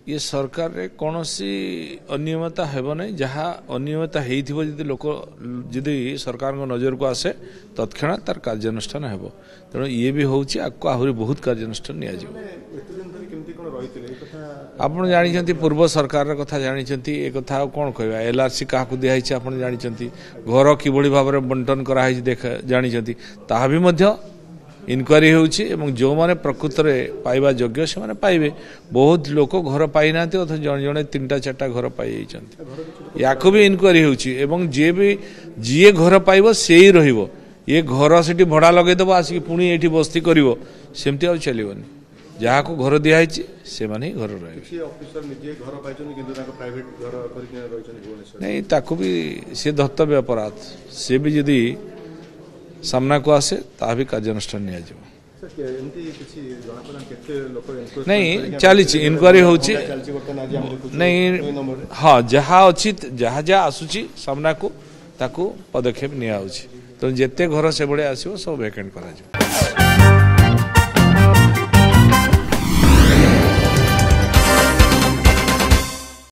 ये सरकार रे कौन सी अनियमितता हेब ना जहाँ अनियमितता होती लोक जदि सरकार नजर को आसे तत्क्षणात तार कार्यानुष्ठान हेब तेणु ये भी होची आको आहरी बहुत कार्यानुष्ठान निया जिवो आपण जानी पूर्व सरकार कथा जानी ए कथा कौन कहवा एलआरसी क्या दिखाई आप जानी घर किभली भाव बंटन कराई जानी ताहा भी मध्य इनक्वारी होउछि एवं जो माने प्रकृत रे पाइबा योग्य से माने पाइबे बहुत लोक घर पाई नाते अथ जण जणे 3-4टा घर पाई जाइछन्ति याको भी इनक्वारी होउछि एवं जे भी जिए घर पाइबो सेही रहिबो ये घर सेठी भड़ा लगे दबो आसी पुणी एठी बस्ती करिवो सेमति आ चलिबोनी जहा को घर दिया है से माने घर रहे किसी ऑफिसर निजे घर पाइछन किंतु ताको प्राइवेट घर करिके रहिछन भुवनेश्वर नहीं ताको भी से धर्तव्य अपराध से भी यदि सामना को आसे ता भी कार्यानुष्ठान निया जिवो नहीं चली इनक्वारी होची नहीं हाँ जहाँ अच्छी जहाँ जहाँ आसुची सामना को ताकू पदक्षेप निया होची तो जेते घर से बड़े आसीबो सब वैकेंट करा जिवो।